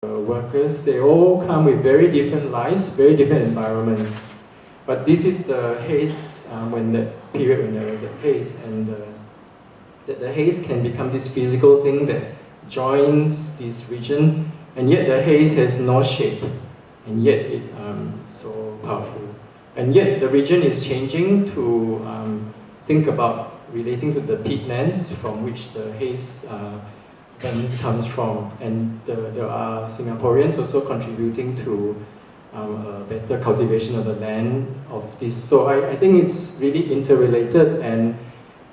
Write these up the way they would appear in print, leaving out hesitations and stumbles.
workers, they all come with very different lives, very different environments. But this is the haze, when the period when there was a haze, and the haze can become this physical thing that joins this region, and yet the haze has no shape, and yet it is so powerful. And yet the region is changing to think about relating to the peatlands from which the haze comes from, and there are Singaporeans also contributing to a better cultivation of the land of this. So I think it's really interrelated, and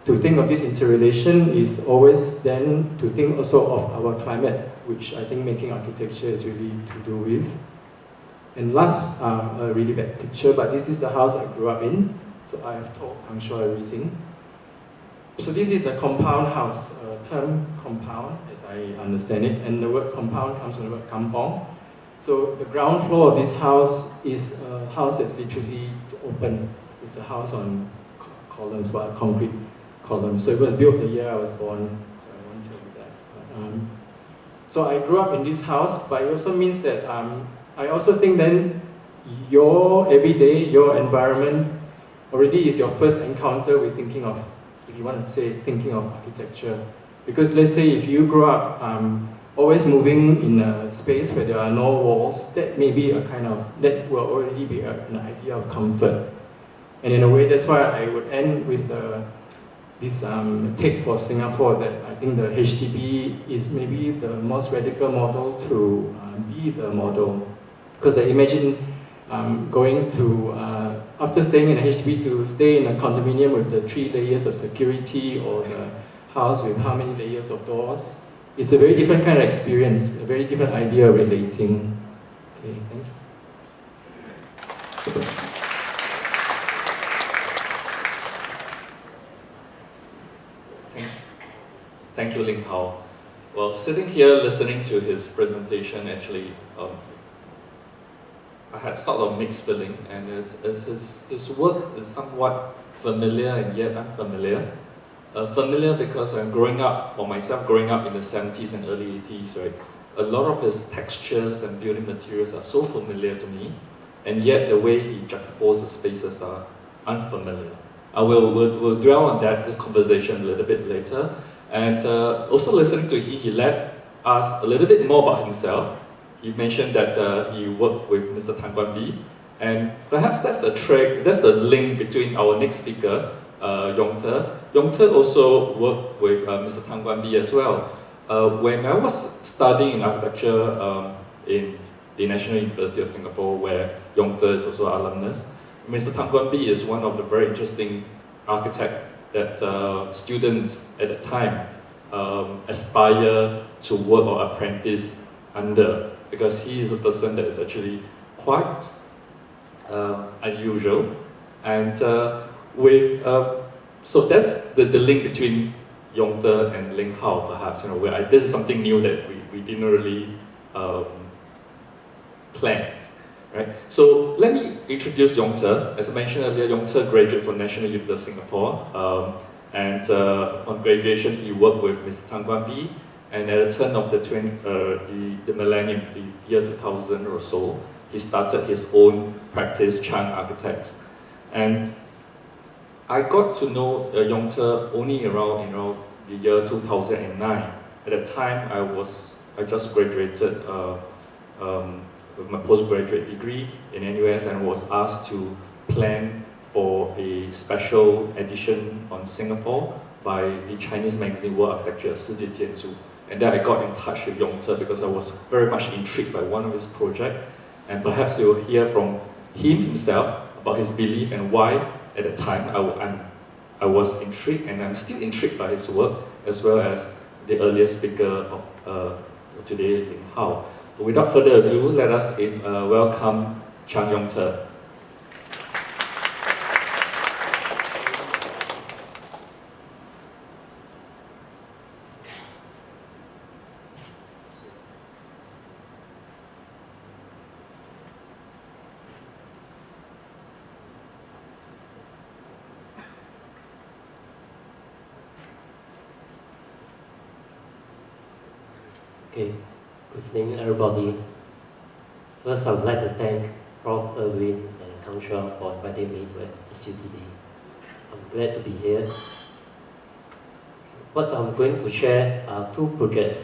to think of this interrelation is always then to think also of our climate, which I think making architecture is really to do with. And last, a really bad picture, but this is the house I grew up in, so I have told Kang Shou everything. So this is a compound house, a term compound, as I understand it, and the word compound comes from the word kampong. So the ground floor of this house is a house that's literally open. It's a house on columns, well, concrete columns. So it was built the year I was born, so I won't tell you that. So I grew up in this house, but it also means that I also think then your everyday, your environment already is your first encounter with thinking of, if you want to say, thinking of architecture. Because let's say if you grew up always moving in a space where there are no walls, that may be a kind of, that will already be an idea of comfort. And in a way, that's why I would end with this take for Singapore, that I think the HDB is maybe the most radical model to be the model. Because I imagine going to, after staying in a HDB, to stay in a condominium with the 3 layers of security, or the house with how many layers of doors. It's a very different kind of experience, a very different idea of relating. Okay, thank you. Thank you, Ling Hao. Well, sitting here listening to his presentation, actually, I had sort of mixed feeling, and his work is somewhat familiar and yet unfamiliar. Familiar because I'm growing up, for myself, growing up in the 70s and early 80s, right? A lot of his textures and building materials are so familiar to me, and yet the way he juxtaposes the spaces are unfamiliar. We'll dwell on this conversation a little bit later. And also listening to he let us a little bit more about himself. He mentioned that he worked with Mr. Tan Guan Bi, and perhaps that's the link between our next speaker, Yong-Ter. Yong-Ter also worked with Mr. Tan Guan Bi as well. When I was studying in architecture in the National University of Singapore, where Yong-Ter is also an alumnus, Mr. Tan Guan Bi is one of the very interesting architects that students at the time aspire to work or apprentice under, because he is a person that is actually quite unusual. And so that's the link between Yong-Ter and Ling Hao, perhaps, where this is something new that we didn't really plan. Right? So let me introduce Yong-Ter. As I mentioned earlier, Yong-Ter graduated from National University of Singapore, and upon graduation he worked with Mr. Tan Guan Bi, and at the turn of the millennium, the year 2000 or so, he started his own practice, Chang Architects. And I got to know Yong-Ter only around the year 2009. At the time I just graduated with my postgraduate degree in NUS, and was asked to plan for a special edition on Singapore by the Chinese magazine World Architecture, 世界建筑. And then I got in touch with Yong-Ter because I was very much intrigued by one of his projects, and perhaps you will hear from him himself about his belief and why at the time I was intrigued, and I'm still intrigued by his work, as well as the earlier speaker of today, Ling Hao. Without further ado, let us welcome Chang Yong-Ter. Okay, Good evening, everybody. First, I would like to thank Prof. Erwin and Kang Shua for inviting me to SUTD. I'm glad to be here. What I'm going to share are two projects.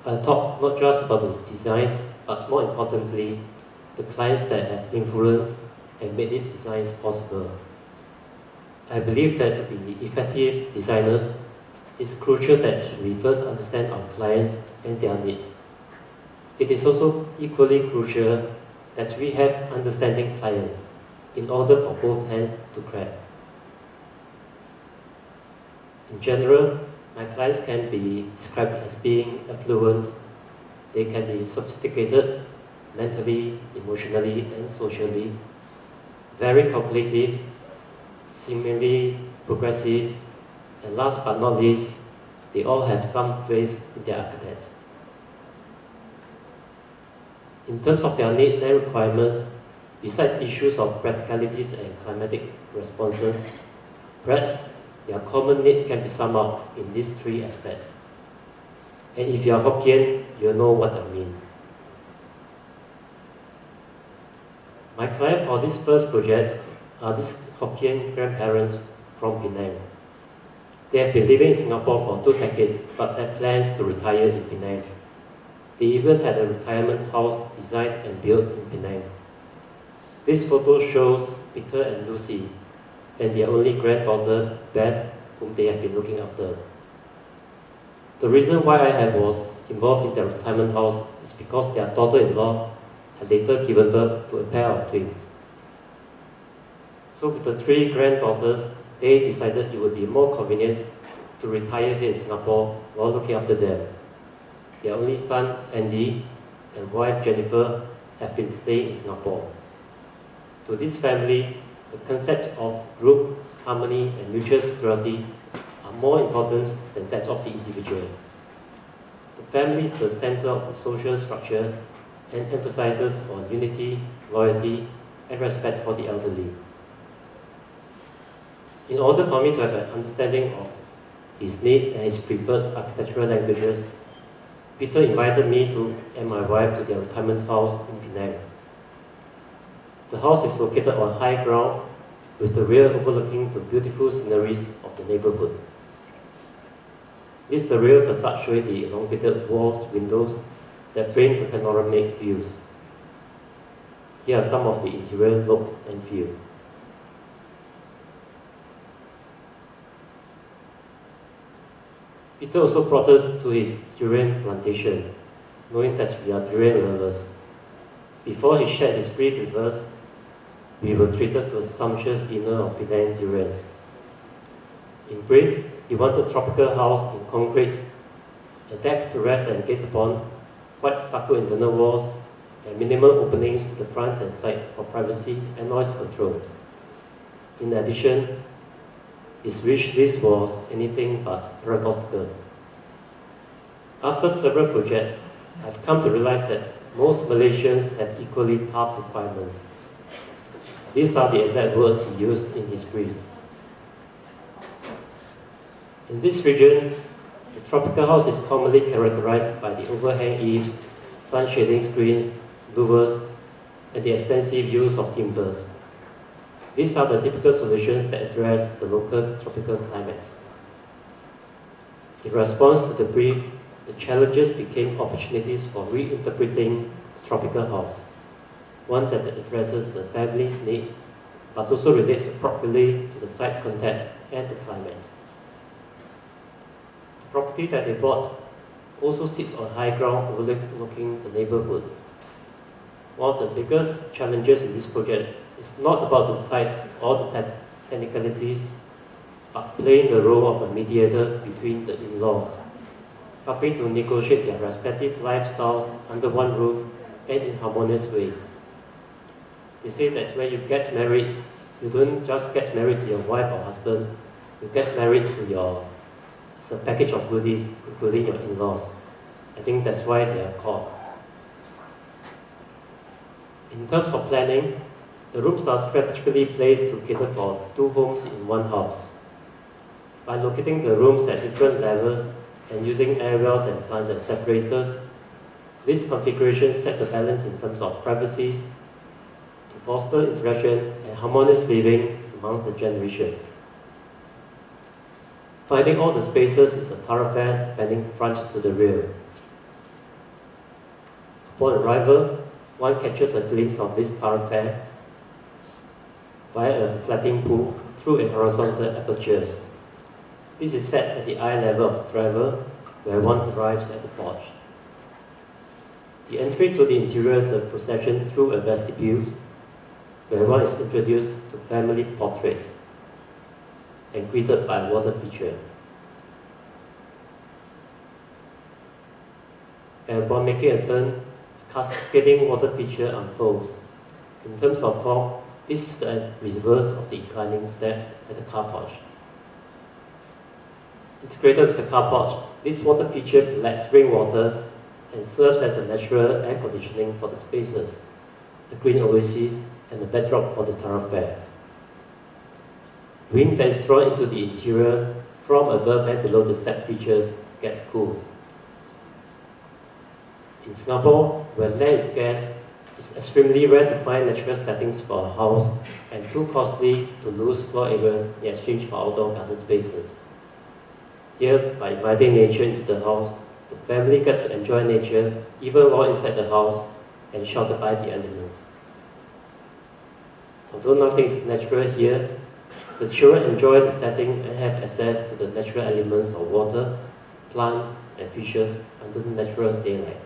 I'll talk not just about the designs, but more importantly, the clients that have influenced and made these designs possible. I believe that to be effective designers, it's crucial that we first understand our clients and their needs. It is also equally crucial that we have understanding clients in order for both hands to clap. In general, my clients can be described as being affluent. They can be sophisticated mentally, emotionally, and socially, very calculative, seemingly progressive, and last but not least, they all have some faith in their architects. In terms of their needs and requirements, besides issues of practicalities and climatic responses, perhaps their common needs can be summed up in these three aspects. And if you are Hokkien, you'll know what I mean. My client for this first project are these Hokkien grandparents from Penang. They have been living in Singapore for 2 decades, but have plans to retire in Penang. They even had a retirement house designed and built in Penang. This photo shows Peter and Lucy, and their only granddaughter, Beth, whom they have been looking after. The reason why I was involved in their retirement house is because their daughter-in-law had later given birth to a pair of twins. So with the 3 granddaughters, they decided it would be more convenient to retire here in Singapore while looking after them. Their only son, Andy, and wife, Jennifer, have been staying in Singapore. To this family, the concept of group, harmony, and mutual security are more important than that of the individual. The family is the center of the social structure and emphasizes on unity, loyalty, and respect for the elderly. In order for me to have an understanding of his needs and his preferred architectural languages, Peter invited me and my wife to their retirement house in Penang. The house is located on high ground with the rear overlooking the beautiful sceneries of the neighborhood. This is the rear facade showing the elongated walls, windows that frame the panoramic views. Here are some of the interior look and feel. Peter also brought us to his durian plantation, knowing that we are durian lovers. Before he shared his brief with us, we were treated to a sumptuous dinner of Penang durians. In brief, he wanted a tropical house in concrete, a deck to rest and gaze upon, white stucco internal walls, and minimal openings to the front and side for privacy and noise control. In addition, his wish list was anything but paradoxical. After several projects, I've come to realize that most Malaysians have equally tough requirements. These are the exact words he used in his brief. In this region, the tropical house is commonly characterized by the overhang eaves, sun shading screens, louvers, and the extensive use of timbers. These are the typical solutions that address the local tropical climate. In response to the brief, the challenges became opportunities for reinterpreting the tropical house, one that addresses the family's needs, but also relates appropriately to the site context and the climate. The property that they bought also sits on high ground overlooking the neighborhood. One of the biggest challenges in this project is not about the site or the technicalities, but playing the role of a mediator between the in-laws, helping to negotiate their respective lifestyles under one roof and in harmonious ways. They say that when you get married, you don't just get married to your wife or husband, you get married to it's a package of goodies, including your in-laws. I think that's why they are called. In terms of planning, the rooms are strategically placed to cater for 2 homes in one house. By locating the rooms at different levels and using air wells and plants as separators, This configuration sets a balance in terms of privacies to foster interaction and harmonious living amongst the generations. Finding all the spaces is a thoroughfare spanning front to the rear. Upon arrival, one catches a glimpse of this thoroughfare via a reflecting pool through a horizontal aperture. This is set at the eye level of the driver, where one arrives at the porch. The entry to the interior is a procession through a vestibule, where one is introduced to family portrait and greeted by a water feature. And upon making a turn, a cascading water feature unfolds. In terms of form, this is the reverse of the inclining steps at the car porch. Integrated with the car porch, this water feature collects rainwater and serves as a natural air conditioning for the spaces, a green oasis, and a backdrop for the thoroughfare. Wind that is drawn into the interior from above and below the step features gets cooled. In Singapore, where land is scarce, it's extremely rare to find natural settings for a house and too costly to lose floor area in exchange for outdoor garden spaces. Here, by inviting nature into the house, the family gets to enjoy nature even while inside the house and sheltered by the elements. Although nothing is natural here, the children enjoy the setting and have access to the natural elements of water, plants, and fishes under the natural daylight.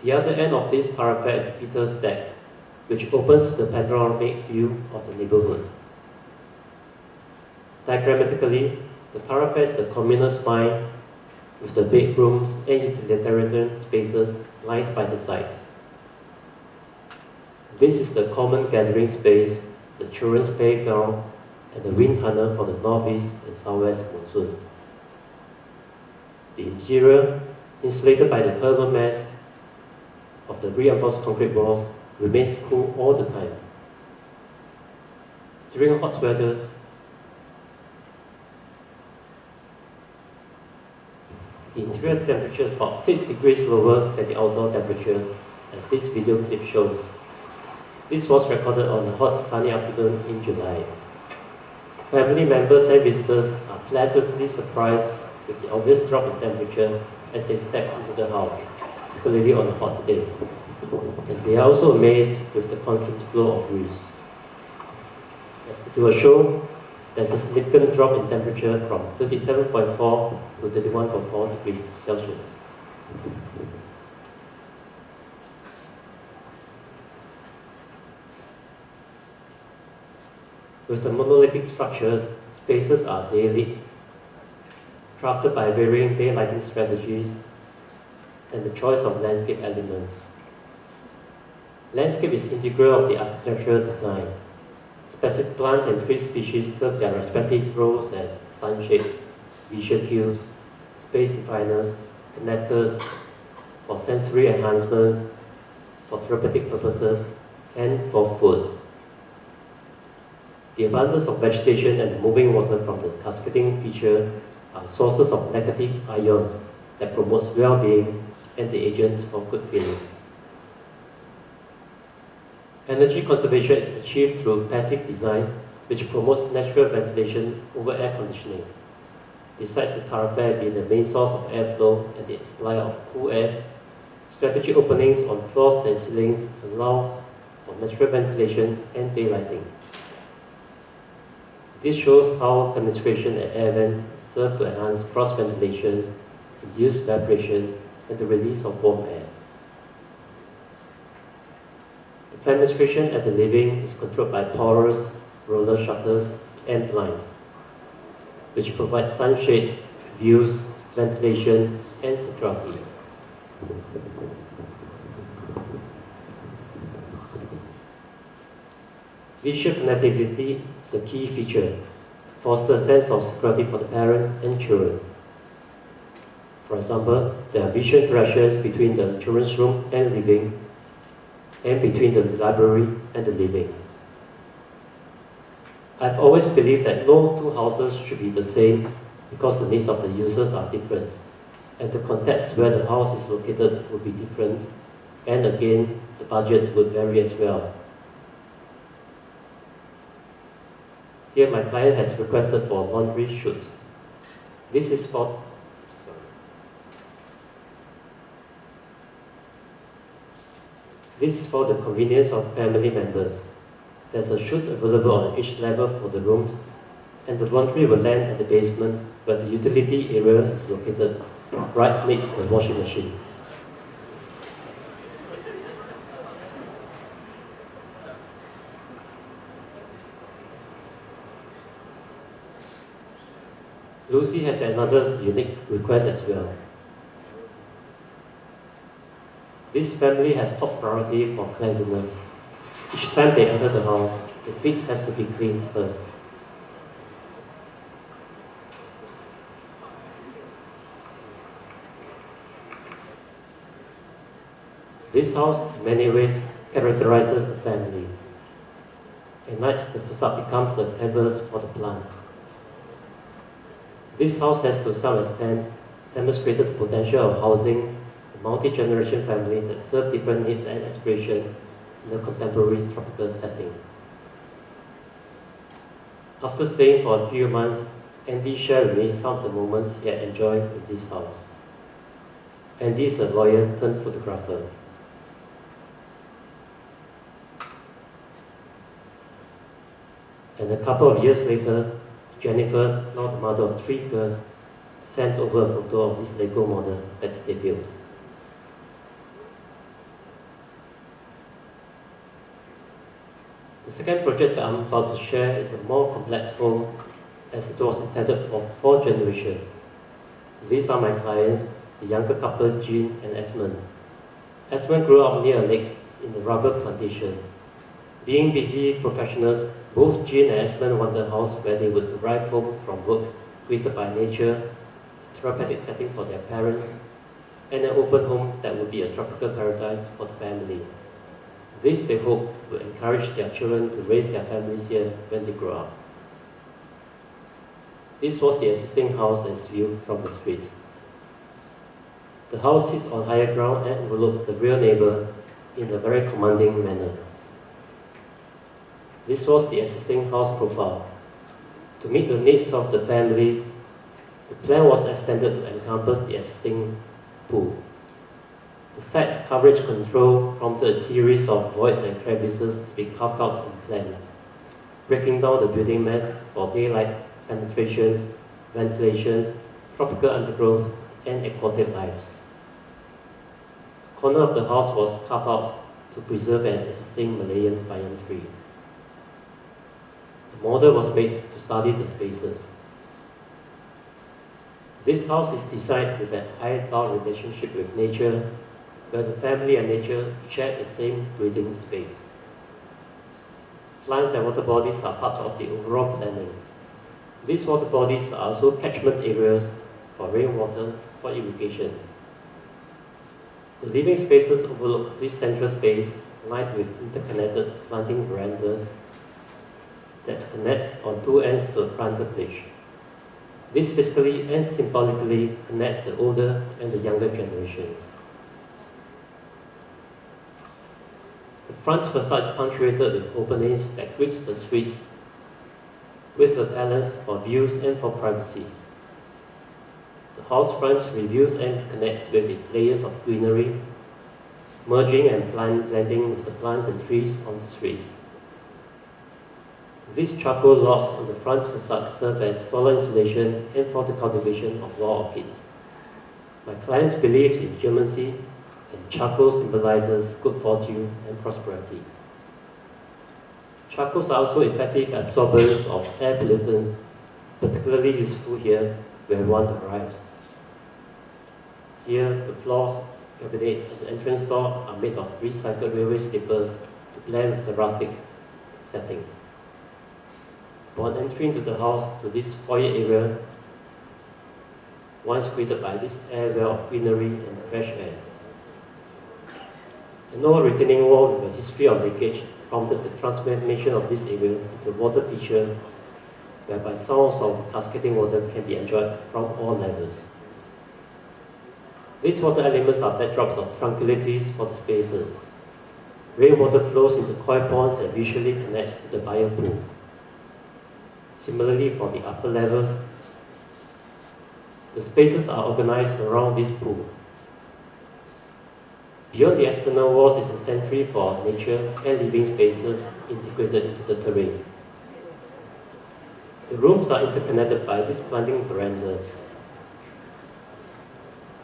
The other end of this thoroughfare is Peter's Deck, which opens to the panoramic view of the neighborhood. Diagrammatically, the thoroughfare is the communal spine with the bedrooms and utilitarian spaces lined by the sides. This is the common gathering space, the children's playground, and the wind tunnel for the northeast and southwest monsoons. The interior, insulated by the thermal mass of the reinforced concrete walls, remains cool all the time. During hot weathers, the interior temperature is about 6 degrees lower than the outdoor temperature, as this video clip shows. This was recorded on a hot sunny afternoon in July. Family members and visitors are pleasantly surprised with the obvious drop in temperature as they step into the house, particularly on a hot day. And they are also amazed with the constant flow of breeze. As it will show, there's a significant drop in temperature from 37.4 to 31.4 degrees Celsius. With the monolithic structures, spaces are day-lit, crafted by varying daylighting strategies and the choice of landscape elements. Landscape is integral of the architectural design. Specific plant and tree species serve their respective roles as sunshades, visual cues, space definers, connectors, for sensory enhancements, for therapeutic purposes, and for food. The abundance of vegetation and moving water from the cascading feature are sources of negative ions that promotes well-being and the agents for good feelings. Energy conservation is achieved through passive design, which promotes natural ventilation over air conditioning. Besides the thoroughfare being the main source of airflow and the supply of cool air, strategic openings on floors and ceilings allow for natural ventilation and daylighting. This shows how fenestration and air vents serve to enhance cross-ventilations, reduce vibration, and the release of warm air. The fenestration at the living is controlled by porous roller shutters and blinds, which provide sunshade, views, ventilation, and security. Visual connectivity is a key feature to foster a sense of security for the parents and children. For example, there are visual interactions between the children's room and living, and between the library and the living. I've always believed that no two houses should be the same because the needs of the users are different. and the context where the house is located would be different, and again, the budget would vary as well. Here my client has requested for a laundry chute. This is for the convenience of family members. There's a chute available on each level for the rooms, and the laundry will land at the basement where the utility area is located, right next to the washing machine. Lucy has another unique request as well. This family has top priority for cleanliness. Each time they enter the house, the feet has to be cleaned first. This house, in many ways, characterizes the family. At night, the facade becomes a canvas for the plants. This house has to some extent demonstrated the potential of housing a multi-generation family that serve different needs and aspirations in a contemporary tropical setting. After staying for a few months, Andy shared with me some of the moments he had enjoyed in this house. Andy is a lawyer turned photographer. And a couple of years later, Jennifer, now the mother of 3 girls, sent over a photo of this Lego model that they built. The second project that I'm about to share is a more complex home, as it was intended for 4 generations. These are my clients, the younger couple Jean and Esmond. Esmond grew up near a lake in the rubber plantation. Being busy professionals, both Jean and Esmond wanted a house where they would arrive home from work, greeted by nature, a therapeutic setting for their parents, and an open home that would be a tropical paradise for the family. This, they hope, will encourage their children to raise their families here when they grow up. This was the existing house as viewed from the street. The house sits on higher ground and overlooks the rear neighbor in a very commanding manner. This was the existing house profile. To meet the needs of the families, the plan was extended to encompass the existing pool. The site coverage control prompted a series of voids and crevices to be carved out on plan, breaking down the building mass for daylight penetrations, ventilations, tropical undergrowth, and aquatic lives. The corner of the house was carved out to preserve an existing Malayan banyan tree. The model was made to study the spaces. This house is designed with an ideal relationship with nature, where the family and nature share the same breathing space. Plants and water bodies are part of the overall planning. These water bodies are also catchment areas for rainwater for irrigation. The living spaces overlook this central space, lined with interconnected planting verandas that connect on 2 ends to a planter bridge. This physically and symbolically connects the older and the younger generations. The front facade is punctuated with openings that greet the street with a balance for views and for privacies. The house front reveals and connects with its layers of greenery, merging and blending with the plants and trees on the street. These charcoal logs on the front facade serve as solar insulation and for the cultivation of raw orchids. My clients believe in geomancy, and charcoal symbolizes good fortune and prosperity. Charcoals are also effective absorbers of air pollutants, particularly useful here where one arrives. Here, the floors, cabinets, and the entrance door are made of recycled railway sleepers to blend with the rustic setting. Upon entering into the house to this foyer area, one is greeted by this air well of greenery and fresh air. An old retaining wall with a history of leakage prompted the transformation of this area into a water feature whereby sounds of cascading water can be enjoyed from all levels. These water elements are backdrops of tranquilities for the spaces. Rainwater flows into koi ponds and visually connects to the bio pool. Similarly, for the upper levels, the spaces are organized around this pool. Beyond the external walls is a sanctuary for nature and living spaces integrated into the terrain. The rooms are interconnected by these planting verandas.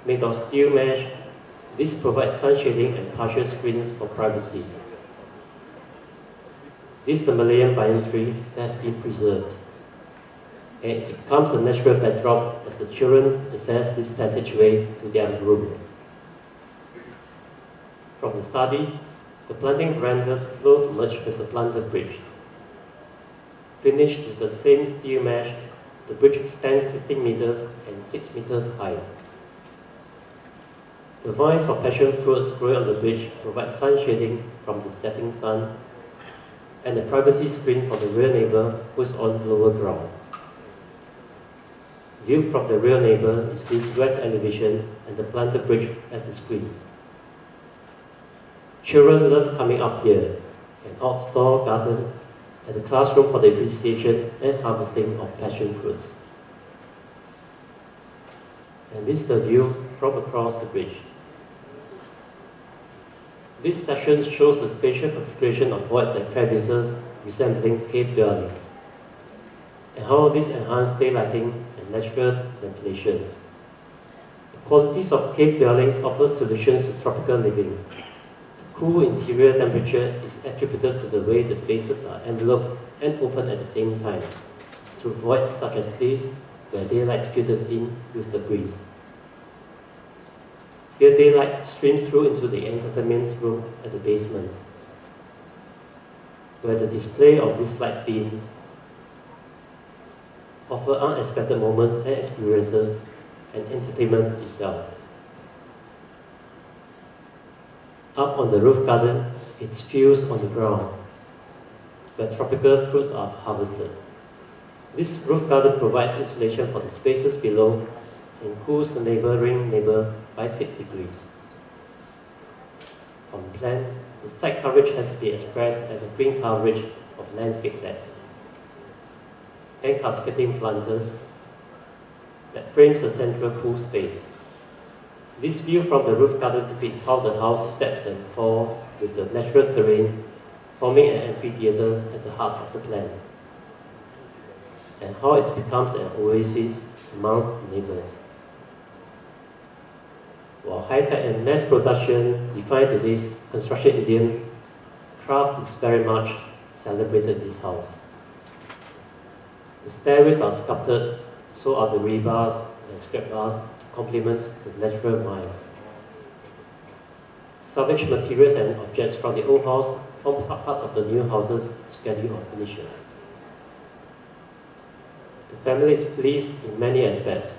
Made of steel mesh, this provides sun shading and partial screens for privacy. This is the Malayan banyan tree that has been preserved. And it becomes a natural backdrop as the children access this passageway to their rooms. From the study, the planting verandas flow to merge with the planter bridge. Finished with the same steel mesh, the bridge spans 16 meters and 6 meters high. The vines of passion fruits growing on the bridge provide sun shading from the setting sun and a privacy screen for the rear neighbor who is on lower ground. Viewed from the rear neighbor is this west elevation and the planter bridge as a screen. Children love coming up here, an outdoor garden and a classroom for the appreciation and harvesting of passion fruits. And this is the view from across the bridge. This section shows the spatial configuration of voids and crevices resembling cave dwellings, and how this enhances daylighting and natural ventilations. The qualities of cave dwellings offer solutions to tropical living. The cool interior temperature is attributed to the way the spaces are enveloped and open at the same time, through voids such as this, where daylight filters in with the breeze. Here daylight streams through into the entertainment room at the basement, where the display of these light beams offer unexpected moments and experiences and entertainment itself. Up on the roof garden, it's fields on the ground, where tropical fruits are harvested. This roof garden provides insulation for the spaces below and cools the neighboring neighbor by 6 degrees. On plan, the site coverage has to be expressed as a green coverage of landscape beds and cascading planters that frames the central pool space. This view from the roof garden depicts how the house steps and falls with the natural terrain, forming an amphitheater at the heart of the plan, and how it becomes an oasis amongst neighbors. While high-tech and mass production define today's construction idiom, craft is very much celebrated in this house. The stairways are sculpted, so are the rebars and scrap bars to complement the natural lines. Salvaged materials and objects from the old house form part of the new house's schedule of finishes. The family is pleased in many aspects,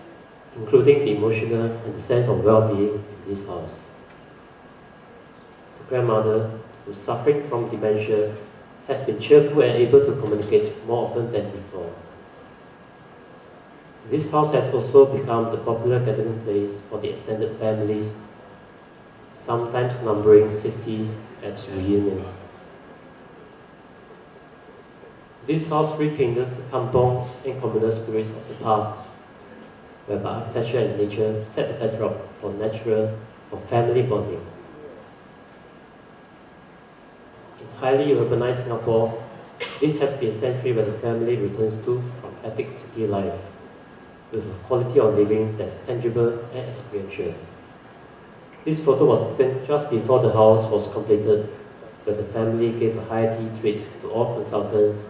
including the emotional and the sense of well-being in this house. The grandmother, who is suffering from dementia, has been cheerful and able to communicate more often than before. This house has also become the popular gathering place for the extended families, sometimes numbering 60s at reunions. This house rekindles the kampong and communal spirits of the past, whereby architecture and nature set the backdrop for family bonding. In highly urbanized Singapore, this has been a century where the family returns to from epic city life, with a quality of living that's tangible and experiential. This photo was taken just before the house was completed, where the family gave a high tea treat to all consultants,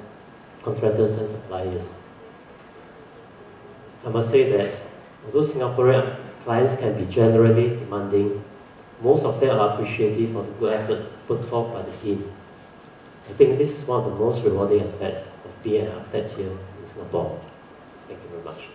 contractors and suppliers. I must say that although Singaporean clients can be generally demanding, most of them are appreciative of the good efforts put forth by the team. I think this is one of the most rewarding aspects of being an architect here in Singapore. Thank you very much.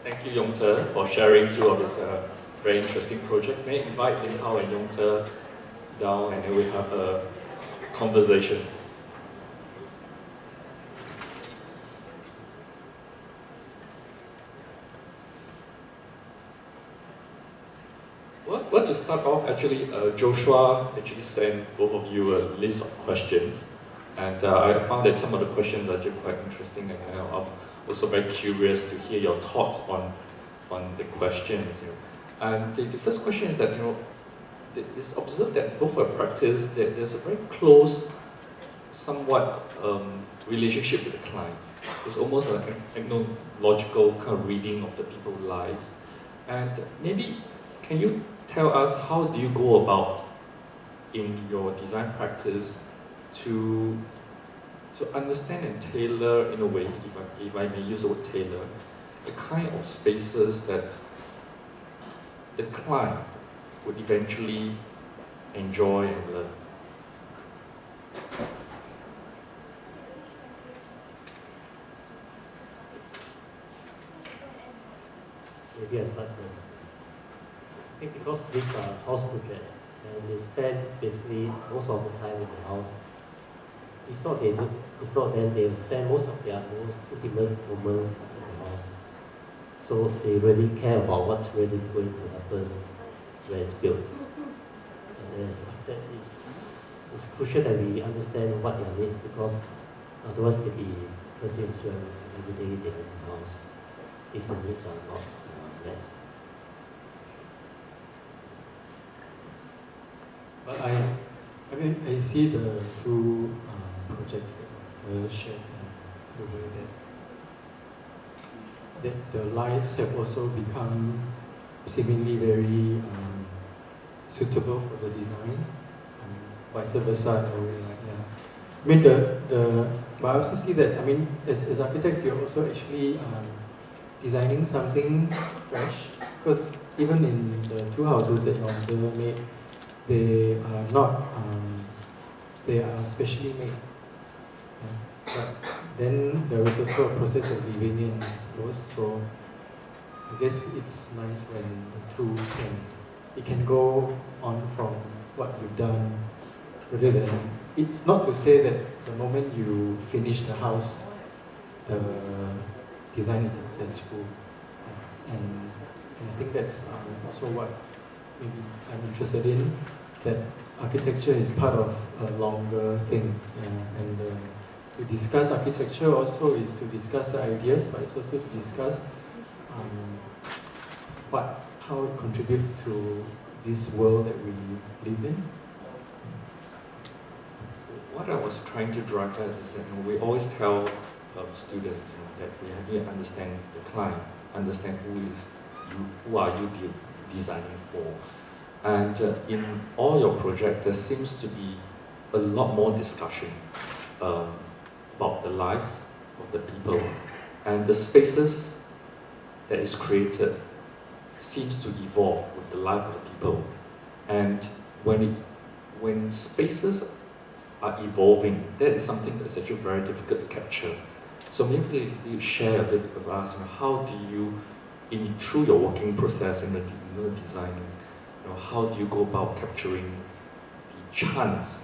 Thank you, Yong-Ter, for sharing two of his very interesting project. May I invite Ling Hao and Yong-Ter down, and then we have a conversation. Well, to start off, actually, Joshua actually sent both of you a list of questions, and I found that some of the questions are actually quite interesting, and I'm also very curious to hear your thoughts on the questions. And the first question is that it's observed that both are practice that there's a very close, somewhat relationship with the client. It's almost an ethnological kind of reading of the people's lives, and maybe can you tell us how do you go about in your design practice to understand and tailor, in a way, if I may use the word tailor, the kind of spaces that the client would eventually enjoy and learn? Maybe I start first. I think because these are house projects, and they spend basically most of the time in the house. If not, then they will spend most of their most intimate moments in the house. So they really care about what's really going to happen when it's built. And as architects, it's crucial that we understand what their needs, because otherwise they'll be persons when every day they're in the house if the needs are not met. But I see the two projects that shared, the way that the lives have also become seemingly very suitable for the design, vice versa. I mean but I also see that, I mean, as architects, you're also actually designing something fresh, because even in the two houses that Yong-Ter made, they are not, they are specially made. But then there is also a process of living in, I suppose. So I guess it's nice when the two can go on from what you've done, rather than, it's not to say that the moment you finish the house, the design is successful. And I think that's also what maybe I'm interested in, that architecture is part of a longer thing, and to discuss architecture also is to discuss the ideas, but it's also to discuss how it contributes to this world that we live in. What I was trying to drive at is that we always tell students that we have to understand the client, understand who are you designing for. And in all your projects, there seems to be a lot more discussion about the lives of the people, and the spaces that is created seems to evolve with the life of the people. And when spaces are evolving, that is something that's actually very difficult to capture. So maybe you share a bit with us, how do you, through your working process in the designing, how do you go about capturing the chance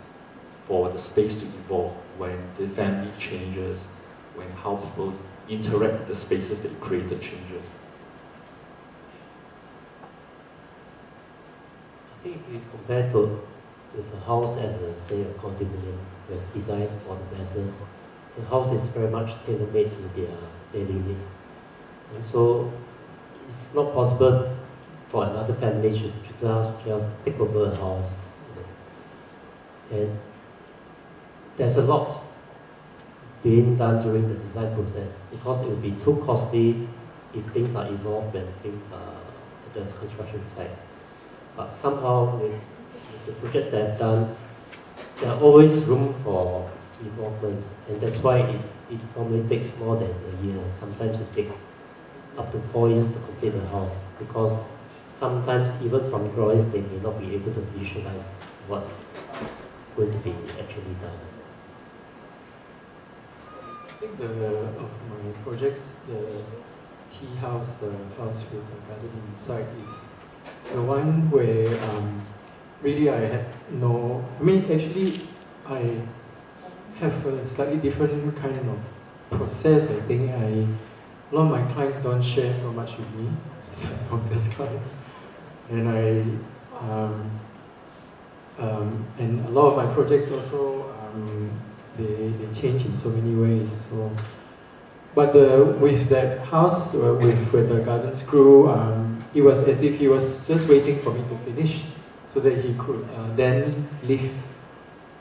for the space to evolve when the family changes, when how people interact with the spaces that you created changes? I think if we compare with a house and say a condominium was designed for the masses, the house is very much tailor-made to their daily needs. And so it's not possible for another family to just take over a house. And there's a lot being done during the design process, because it would be too costly if things are involved when things are at the construction site. But somehow with the projects that I've done, there are always room for involvement, and that's why it normally takes more than a year. Sometimes it takes up to 4 years to complete the house, because sometimes even from drawings they may not be able to visualize what's going to be actually done. I think of my projects, the tea house, the house with the garden inside, is the one where really I had no, I mean actually I have a slightly different kind of process. I think a lot of my clients don't share so much with me, some of these clients, and and a lot of my projects also they change in so many ways. So, but with that house with where the gardens grew, it was as if he was just waiting for me to finish, so that he could then live.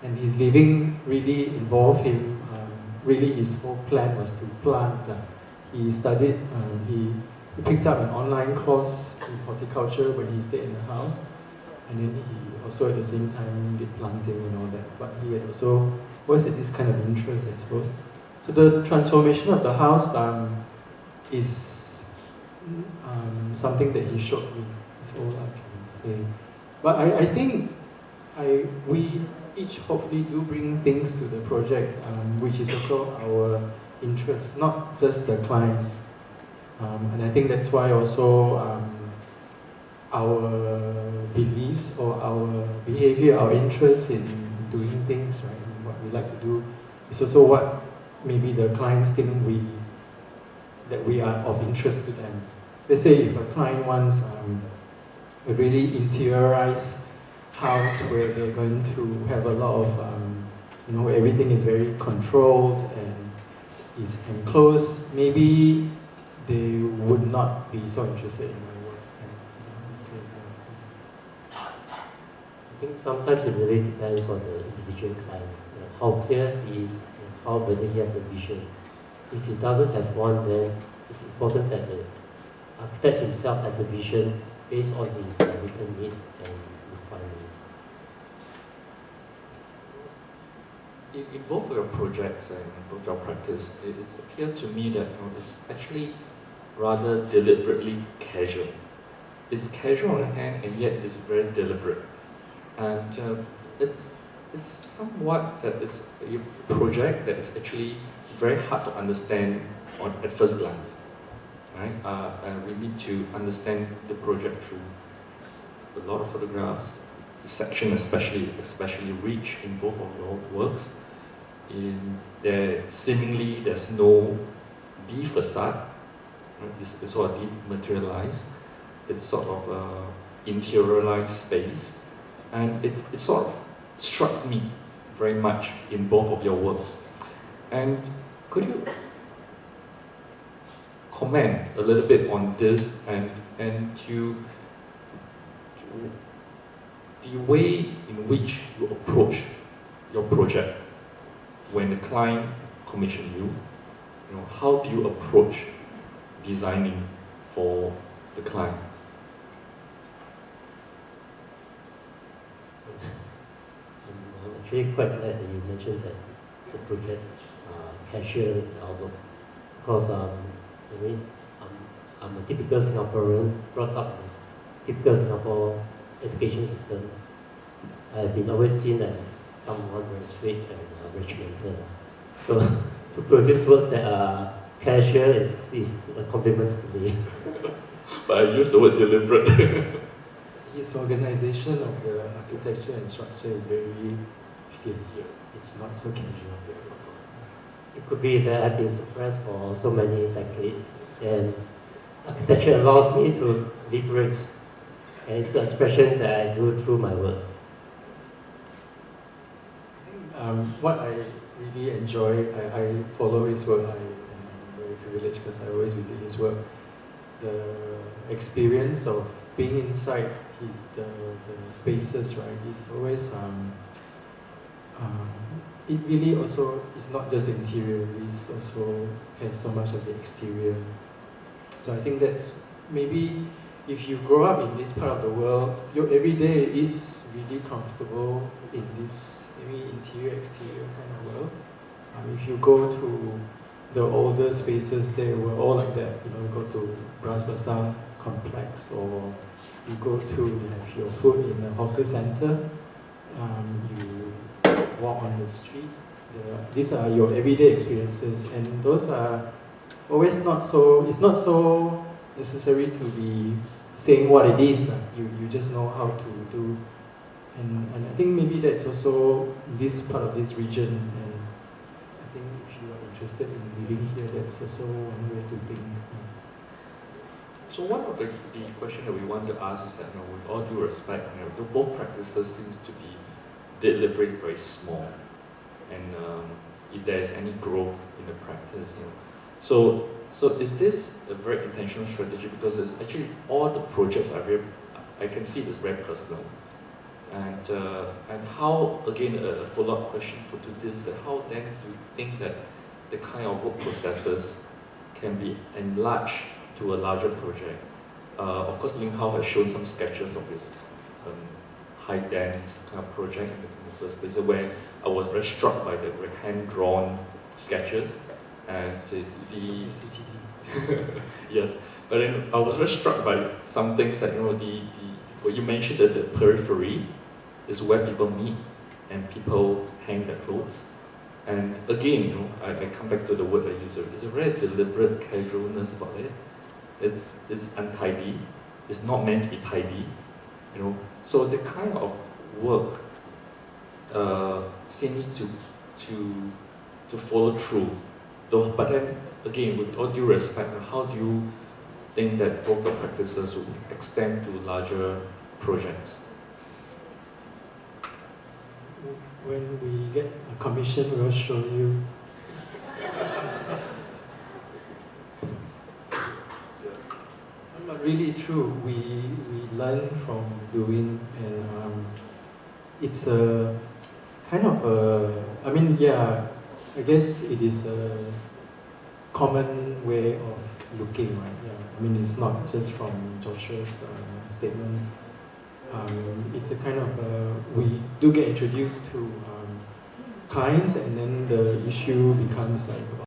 And his living really involved him. Really, his whole plan was to plant. He studied. He picked up an online course in horticulture when he stayed in the house, and then he also at the same time did planting and all that. But he had also always had this kind of interest, I suppose. So the transformation of the house is something that he showed me. That's all I can say. But I think we each hopefully do bring things to the project, which is also our interest, not just the clients. And I think that's why also our beliefs or our behavior, our interest in doing things, right, and what we like to do, is also what maybe the clients think that we are of interest to them. Let's say if a client wants a really interiorized house where they're going to have a lot of, everything is very controlled and is enclosed, maybe they would not be so interested in my work. I think sometimes it really depends on the individual client, how clear he is and how whether he has a vision. If he doesn't have one, then it's important that the architect himself has a vision based on his written needs and requirements. In both of your projects and both your practice, it's appeared to me that it's actually rather deliberately casual. It's casual on hand, and yet it's very deliberate. And it's somewhat that it's a project that is actually very hard to understand at first glance, right? And we need to understand the project through a lot of photographs. The section especially rich in both of your works. There's no de-facade, right? It's sort of dematerialized. It's sort of interiorized space. And it sort of strikes me very much in both of your works. And could you comment a little bit on this and to the way in which you approach your project when the client commissions you? How do you approach designing for the client? I'm actually quite glad that you mentioned that the project's casual outlook, because I'm a typical Singaporean, brought up in a typical Singapore education system. I've been always seen as someone very straight and regimental. So to produce works that are casual is a compliment to me. But I use the word deliberate. His organization of the architecture and structure is very fierce. It's not so casual. It could be that I've been suppressed for so many decades, and architecture allows me to liberate, and it's an expression that I do through my works. What I really enjoy, I follow his work. I'm very privileged because I always visit his work. The experience of being inside the spaces, right? It's always it really also is not just the interior. It also has so much of the exterior. So I think that's maybe if you grow up in this part of the world, your everyday is really comfortable in this maybe interior exterior kind of world. If you go to the older spaces, they were all like that. You go to Bras Basah complex, or you go to have your food in a hawker center. You walk on the street. These are your everyday experiences, and those are always not so. It's not so necessary to be saying what it is. You just know how to do. And I think maybe that's also this part of this region. And I think if you are interested in living here, that's also one way to think. So one of the question that we want to ask is that, with all due respect, both practices seems to be deliberate very small, and if there is any growth in the practice, So is this a very intentional strategy? Because it's actually all the projects are very, I can see it's very personal, and how, again, a follow-up question to this, that how then do you think that the kind of work processes can be enlarged to a larger project? Of course, Ling Hao has shown some sketches of his high dense kind of project in the first place, where I was very struck by the hand-drawn sketches and the SUTD. yes, but then I was very struck by some things that what you mentioned, that the periphery is where people meet and people hang their clothes. And again, I come back to the word I use. There's a very deliberate casualness about it. It's untidy. It's not meant to be tidy. So the kind of work seems to follow through. But then again, with all due respect, how do you think that both the practices will extend to larger projects? When we get a commission, we'll show you. But really true. We learn from doing, and it's a kind of a. I mean, yeah. I guess it is a common way of looking, right? Yeah. I mean, it's not just from Joshua's statement. It's a kind of we do get introduced to clients, and then the issue becomes like,